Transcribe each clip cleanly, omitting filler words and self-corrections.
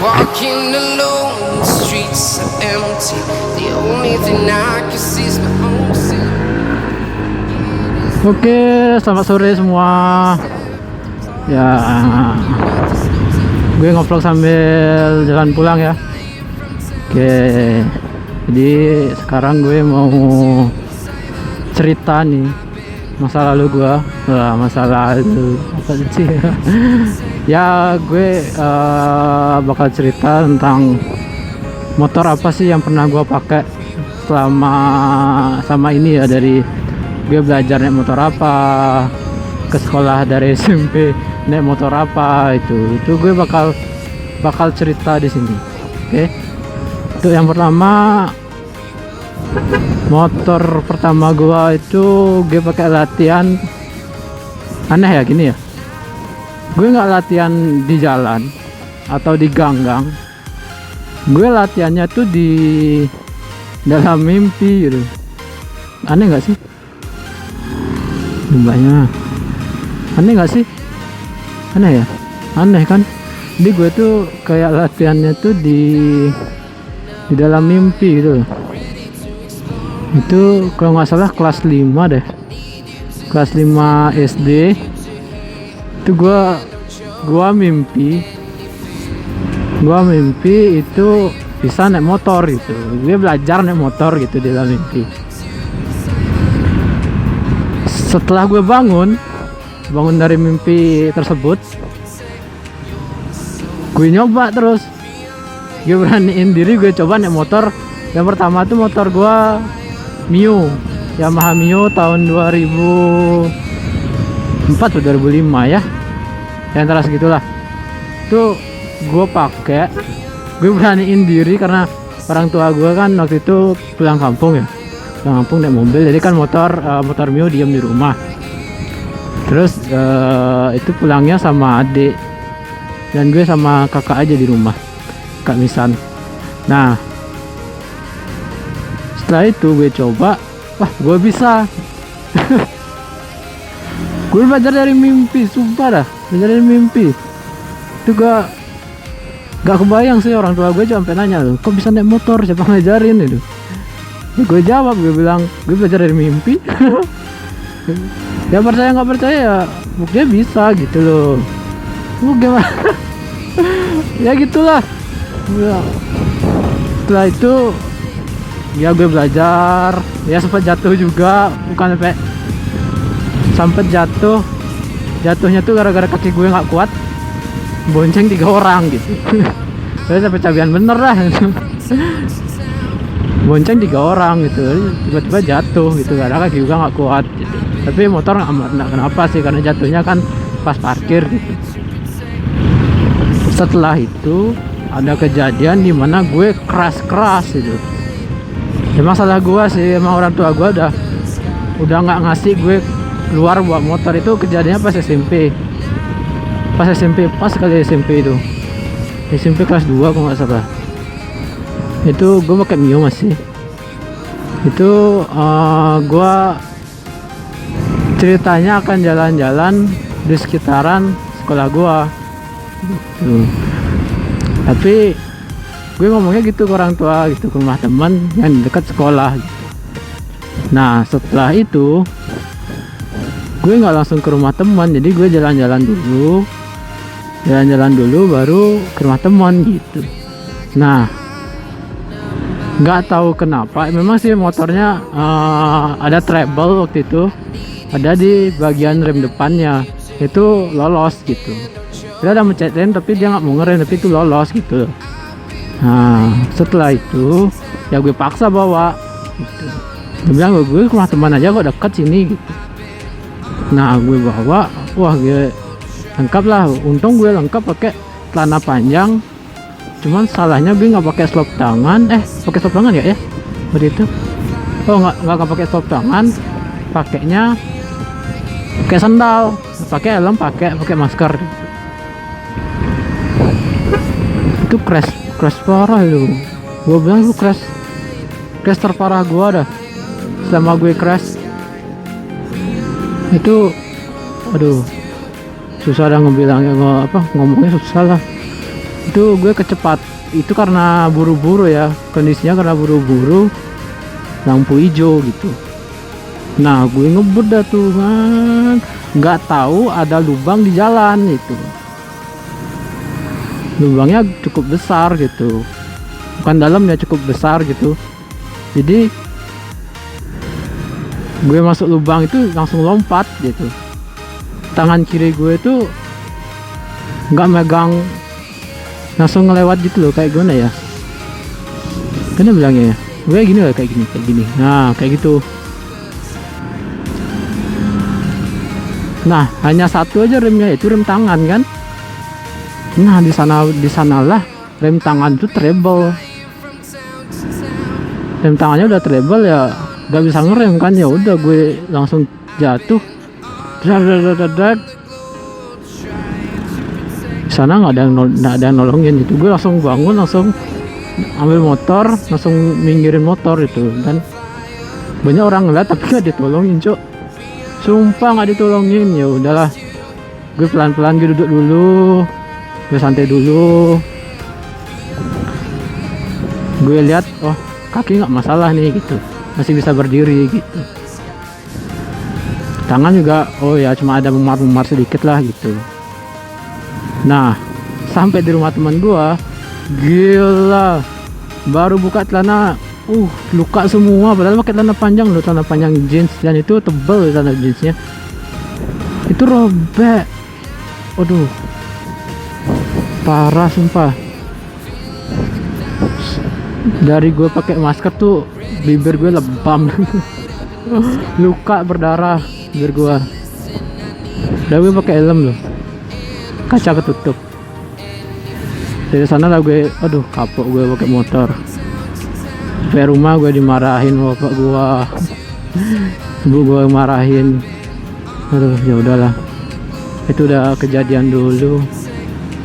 Walking alone, the streets are empty. The only thing I can see is my own self. Oke, selamat sore semua. Ya, gue ngevlog sambil jalan pulang ya. Oke, jadi sekarang gue mau cerita nih masa lalu gue. Masa lalu apa sih? Ya, gue bakal cerita tentang motor apa sih yang pernah gue pakai sama ini ya, dari gue belajar naik motor apa, ke sekolah dari SMP naik motor apa, itu gue bakal cerita di sini. Oke. Untuk yang pertama, motor pertama gue itu gue pakai latihan aneh ya gini ya. Gue nggak latihan di jalan atau di ganggang. Gue latihannya tuh di dalam mimpi gitu. Aneh nggak sih? Jumlahnya aneh nggak sih? Aneh ya? Aneh kan? Jadi gue tuh kayak latihannya tuh di dalam mimpi gitu. Itu kalau nggak salah kelas 5 deh, kelas 5 SD. Itu gua mimpi itu bisa naik motor gitu. Gue belajar naik motor gitu di dalam mimpi. Setelah gue bangun dari mimpi tersebut, gue nyoba terus. Gue beraniin diri, gue coba naik motor. Yang pertama tuh motor gue Mio, Yamaha Mio tahun 2004 atau 2005 ya, yang antara segitulah. Tuh gue pakai, gue beraniin diri karena orang tua gue kan waktu itu pulang kampung ya. Langsung naik mobil, jadi kan motor Mio diam di rumah. Terus itu pulangnya sama adik, dan gue sama kakak aja di rumah, Kak Misan. Nah, setelah itu gue coba, wah gue bisa. Gue belajar dari mimpi, sumpah dah, belajar dari mimpi. Itu gak kebayang sih, orang tua gue sampai nanya loh, kok bisa naik motor, siapa ngajarin itu. Ya, gue jawab, gue bilang gue belajar dari mimpi. Ya percaya nggak percaya ya, buktinya bisa gitu loh. Gimana? Ya gitulah. Ya. Setelah itu ya gue belajar, ya sempat jatuh juga, bukan sampai jatuhnya tuh gara-gara kaki gue nggak kuat, bonceng 3 orang gitu. Saya sampai cabian bener lah. Bonceng 3 orang gitu, tiba-tiba jatuh gitu, karena kaki juga nggak kuat gitu. Tapi motor nggak kenapa sih, karena jatuhnya kan pas parkir gitu. Setelah itu ada kejadian dimana gue keras gitu. Emang salah gue sih, emang orang tua gue udah nggak ngasih gue keluar buat motor. Itu kejadiannya pas SMP, pas kali SMP itu, SMP kelas 2 kalau nggak salah. Itu gue pakai Mio masih. Itu gue ceritanya akan jalan-jalan di sekitaran sekolah gue gitu. Tapi gue ngomongnya gitu ke orang tua gitu, ke rumah teman yang dekat sekolah gitu. Nah setelah itu gue nggak langsung ke rumah teman, jadi gue jalan-jalan dulu baru ke rumah teman gitu. Nah nggak tahu kenapa, memang sih motornya ada trouble waktu itu, ada di bagian rem depannya itu lolos gitu. Dia udah mencet rem tapi dia nggak mau ngerem, tapi itu lolos gitu. Nah setelah itu ya gue paksa bawa gitu. Dia bilang gue ke rumah teman aja kok, dekat sini gitu. Nah gue bawa, wah gue lengkap lah. Untung gue lengkap pakai celana panjang. Cuman salahnya gue nggak pakai slop tangan. Pakai slop tangan ya begitu. Oh nggak pakai slop tangan, pakainya pakai sandal, pakai helm, pakai masker. Itu crash parah itu. Gue bilang itu crash terparah gue dah selama gue crash. Itu aduh susah dah ngomongnya susah lah. Itu gue kecepat, itu karena buru-buru ya, kondisinya karena buru-buru, lampu hijau gitu. Nah gue ngebut dah tuh kan, nggak tahu ada lubang di jalan itu. Lubangnya cukup besar gitu, bukan dalam ya, cukup besar gitu. Jadi gue masuk lubang itu langsung lompat gitu. Tangan kiri gue tuh nggak megang, langsung ngelewat gitu loh, kayak gimana ya, gimana bilangnya ya, gue gini lah, kayak gini, nah kayak gitu. Nah hanya satu aja remnya, itu rem tangan kan. Nah di sanalah rem tangan tuh treble, rem tangannya udah treble ya, gak bisa ngerem kan, ya udah gue langsung jatuh. Di sana nggak ada yang nolongin gitu. Gue langsung bangun, langsung ambil motor, langsung minggirin motor itu. Dan banyak orang ngeliat tapi nggak ditolongin, cok. Sumpah nggak ditolongin. Ya udahlah, gue pelan-pelan, gue duduk dulu, gue santai dulu. Gue lihat, oh kaki nggak masalah nih gitu, masih bisa berdiri gitu. Tangan juga, oh ya cuma ada memar-memar sedikit lah gitu. Nah sampai di rumah teman gua, gila, baru buka celana, luka semua. Padahal pakai celana panjang loh, celana panjang jeans, dan itu tebel celana jeansnya, itu robek. Aduh, parah sumpah. Dari gue pakai masker tuh bibir gue lebam. Luka berdarah bibir gue. Udah gue pakai helm loh, kaca ketutup. Dari sana lah gue, aduh kapok gue pakai motor. Sampai rumah gue dimarahin bapak gue, ibu gue marahin. Aduh ya udahlah, itu udah kejadian dulu.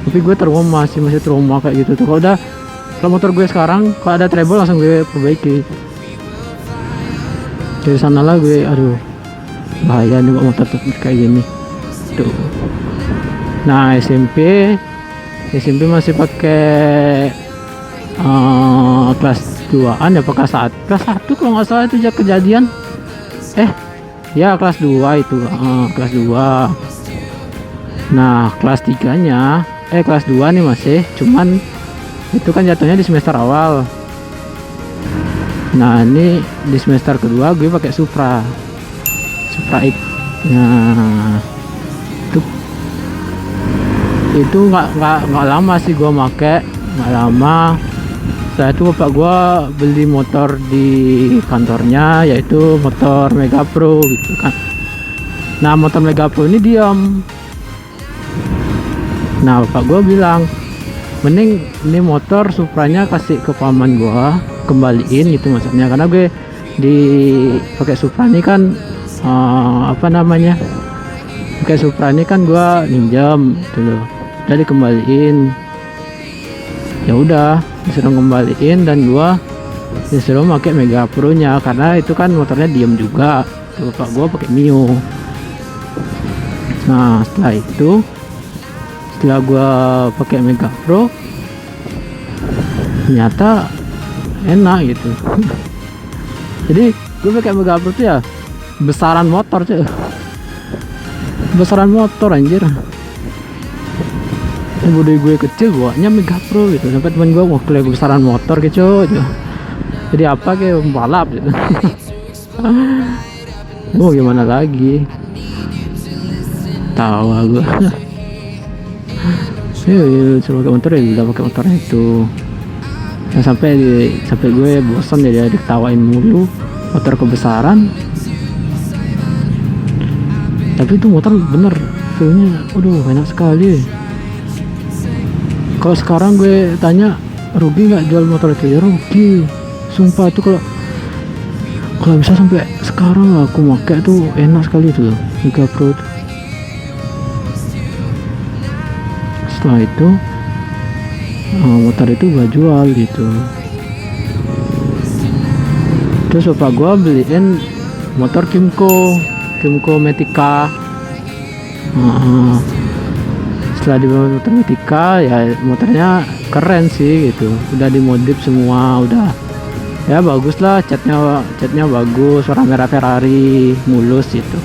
Tapi gue trauma, masih trauma kayak gitu tuh. Kalau motor gue sekarang kalau ada treble langsung gue perbaiki. Dari sana lah gue, aduh bahaya nih motor kayak gini tuh. Nah SMP masih pakai kelas 2an ya, kelas 1 kalau nggak salah itu kejadian. Ya kelas 2 itu, kelas 2. Nah kelas 3-nya kelas 2 nih masih, cuman itu kan jatuhnya di semester awal. Nah ini di semester kedua gue pakai Supra X. Nah itu nggak lama sih gue make, nggak lama. Setelah itu bapak gue beli motor di kantornya, yaitu motor Mega Pro gitu kan. Nah motor Mega Pro ini diam. Nah bapak gue bilang, mending ini motor Supranya kasih ke paman gue, kembaliin gitu maksudnya, karena gue di pakai Supra ini kan pakai Supra ini kan gue minjam gitu loh, jadi kembaliin. Ya udah disuruh kembaliin, dan gue disuruh pakai Mega Pro nya, karena itu kan motornya diem juga. Bapak gue pakai Mio. Nah setelah gue pakai Mega Pro, ternyata enak gitu. Jadi gue pakai Mega Pro tuh ya besaran motor cuy, besaran motor anjir. Bodi gue kecil, bawanya Mega Pro gitu. Sampai temen gue mau kelihatan besaran motor gitu. Jadi apa kayak balap gitu. Mau gimana lagi? Tawa gue. Suruh pakai motor ya udah pakai motornya itu. Nah, sampai gue bosan ya, diketawain mulu motor kebesaran. Tapi itu motor bener feelnya, aduh enak sekali. Kalau sekarang gue tanya rugi nggak jual motor itu, ya rugi sumpah. Itu kalau bisa sampai sekarang aku pakai tuh enak sekali tuh Mega Pro tuh. Setelah itu motor itu gue jual gitu. Terus bapak gue beliin motor Kimco Metika. Setelah di motor Mythica ya motornya keren sih gitu, udah dimodif semua, udah ya bagus lah, catnya bagus, warna merah Ferrari, mulus gitu.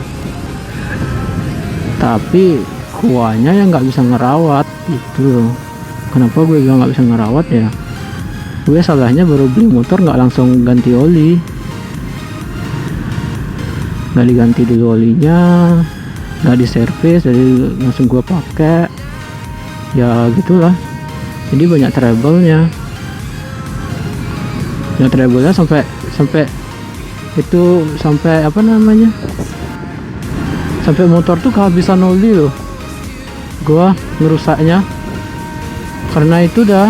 Tapi guanya yang nggak bisa ngerawat gitu. Kenapa gue bilang nggak bisa ngerawat ya, gue salahnya baru beli motor nggak langsung ganti oli, nggak diganti dulu olinya, nggak diservis, jadi langsung gue pakai ya gitulah. Jadi banyak trouble-nya sampai itu, sampai apa namanya, sampai motor tuh kehabisan oli loh gua ngerusaknya karena itu dah.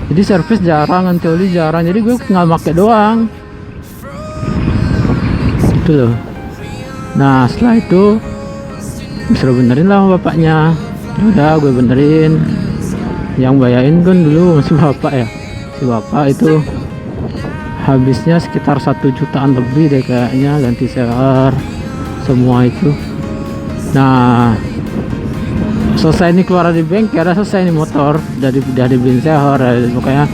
Jadi servis jarang, ganti oli jarang, jadi gue tinggal pakai doang gitu loh. Nah setelah itu disuruh benerin lah sama bapaknya. Udah gue benerin, yang bayain kan dulu masih bapak ya. Si bapak itu habisnya sekitar 1 jutaan lebih deh kayaknya, ganti seher semua itu. Nah selesai nih keluar dari bengkel, selesai nih motor, udah dibeliin seher, pokoknya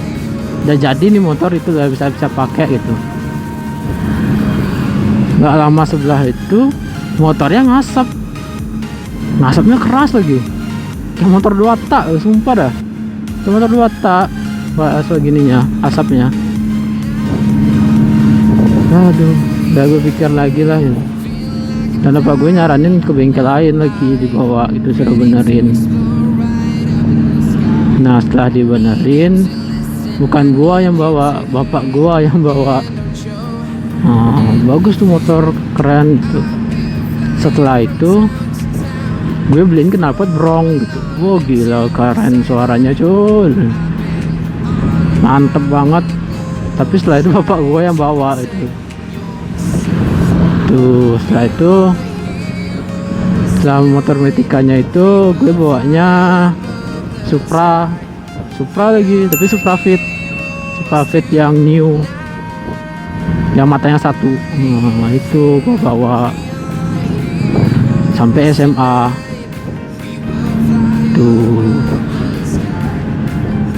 udah jadi nih motor itu, udah bisa pakai gitu. Nggak lama sebelah itu motornya ngasapnya keras lagi, kayak motor 2 tak, sumpah dah, kayak motor 2 tak asal gininya asapnya. Aduh, udah gue pikir lagi lah ya. Dan apa gue nyaranin ke bengkel lain lagi, dibawa itu suruh benerin. Nah setelah dibenerin, bukan gua yang bawa, bapak gua yang bawa. Bagus tuh motor, keren gitu. Setelah itu gue beliin knalpot brong gitu. Wow gila, keren suaranya cuy, mantep banget. Tapi setelah itu bapak gue yang bawa itu. Tuh setelah motor Mythicanya itu gue bawanya Supra lagi, tapi Supra Fit yang new, yang matanya 1. Nah itu gue bawa sampai SMA tuh.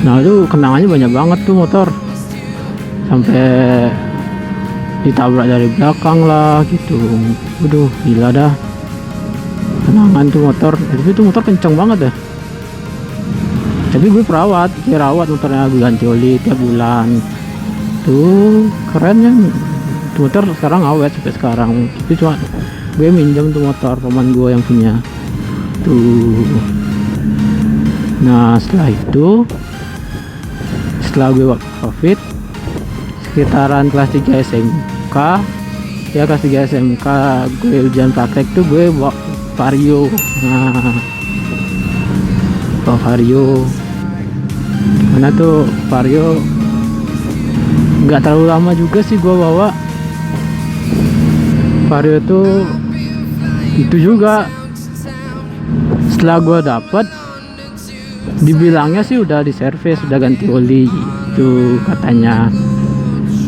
Nah itu kenangannya banyak banget tuh motor, sampai ditabrak dari belakang lah gitu. Waduh gila dah, kenangan tuh motor. Tapi itu motor kenceng banget dah. Tapi gue rawat motornya, gue ganti oli tiap bulan tuh, keren ya tuh motor. Sekarang awet sampai sekarang. Tapi cuma gue minjem tuh motor teman gue yang punya tuh. Nah setelah itu, setelah gue work profit sekitaran kelas 3 SMK ya, kelas 3 SMK gue ujian praktek tuh gue bawa Vario. Nah bawa Vario, mana tuh Vario nggak terlalu lama juga sih gue bawa Vario tuh. Itu juga setelah gue dapet, dibilangnya sih udah diservis, udah ganti oli gitu katanya.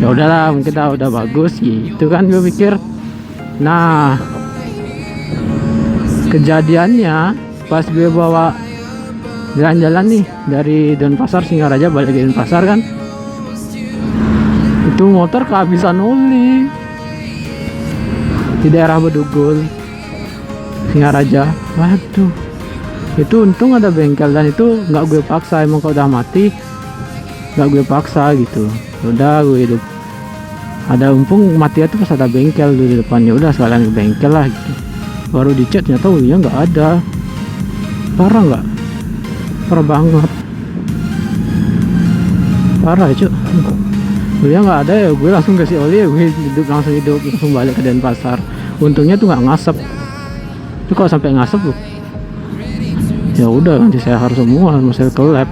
Ya udahlah, mungkin udah bagus gitu kan gue pikir. Nah kejadiannya pas gue bawa jalan-jalan nih dari Denpasar Singaraja balik ke Denpasar kan, itu motor kehabisan oli di daerah Bedugul Singaraja. Waduh, itu untung ada bengkel, dan itu nggak gue paksa, emang kalau udah mati nggak gue paksa gitu. Udah gue hidup, ada umpung mati itu pas ada bengkel di depannya, udah sekalian ke bengkel lah gitu. Baru dicek ternyata olinya nggak ada. Parah nggak? Parah banget, parah cuy. Olinya nggak ada ya, gue langsung kasih oli ya, gue langsung balik ke Denpasar. Untungnya tuh nggak ngasep. Itu kalau sampai ngasep tuh ya udah nanti saya harus semua masih ke lab.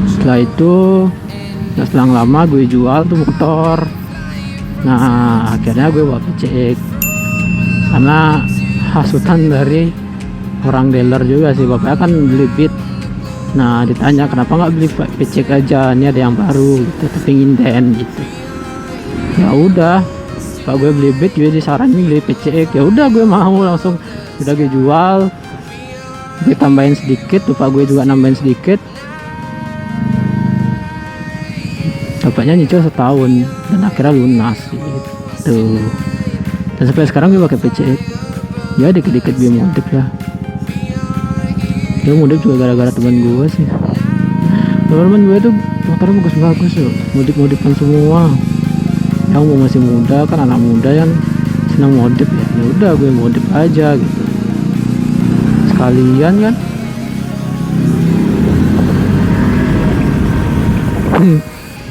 Setelah itu nggak selang lama gue jual tuh motor. Nah akhirnya gue bawa PCX karena hasutan dari orang dealer juga sih. Bapaknya kan beli Beat. Nah ditanya kenapa nggak beli PCX aja, ini ada yang baru gitu, tapi nginden gitu. Ya udah Pak gue beli beat, gue disaranin beli PCX. Ya udah gue mau langsung, udah gue jual, gue tambahin sedikit, tuh Pak gue juga nambahin sedikit. Dapatnya nyicil setahun dan akhirnya lunas gitu. Dan sampai sekarang gue pakai PCX. Ya dikit-dikit gue modif lah. Dia modif juga gara-gara teman gue sih. Teman-teman gue tuh motornya bagus-bagus loh, modif-modifan semua. Yang mau masih muda kan, anak muda yang senang modif ya. Ya udah gue modif aja gitu. Sekalian kan.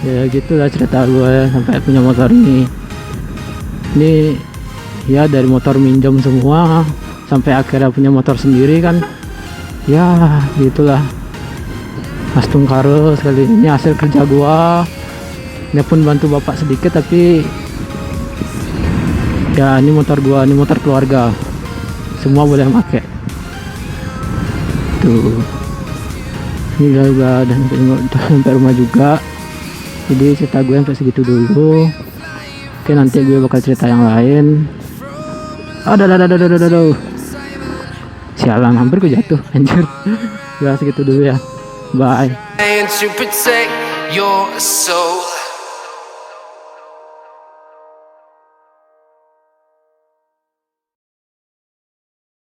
Ya gitulah cerita gue sampai punya motor ini. Ini ya dari motor minjem semua sampai akhirnya punya motor sendiri kan. Ya gitulah, Mas Tungkaro sekali ini hasil kerja gua. Ini pun bantu bapak sedikit, tapi ya ini motor gua, ini motor keluarga, semua boleh pakai tuh. Ini juga dan sampai rumah juga. Jadi cerita gue sampai segitu dulu. Oke, nanti gue bakal cerita yang lain. Aduh. Sialan, hampir gue jatuh anjir. Ya segitu dulu ya. Bye. And to protect your soul.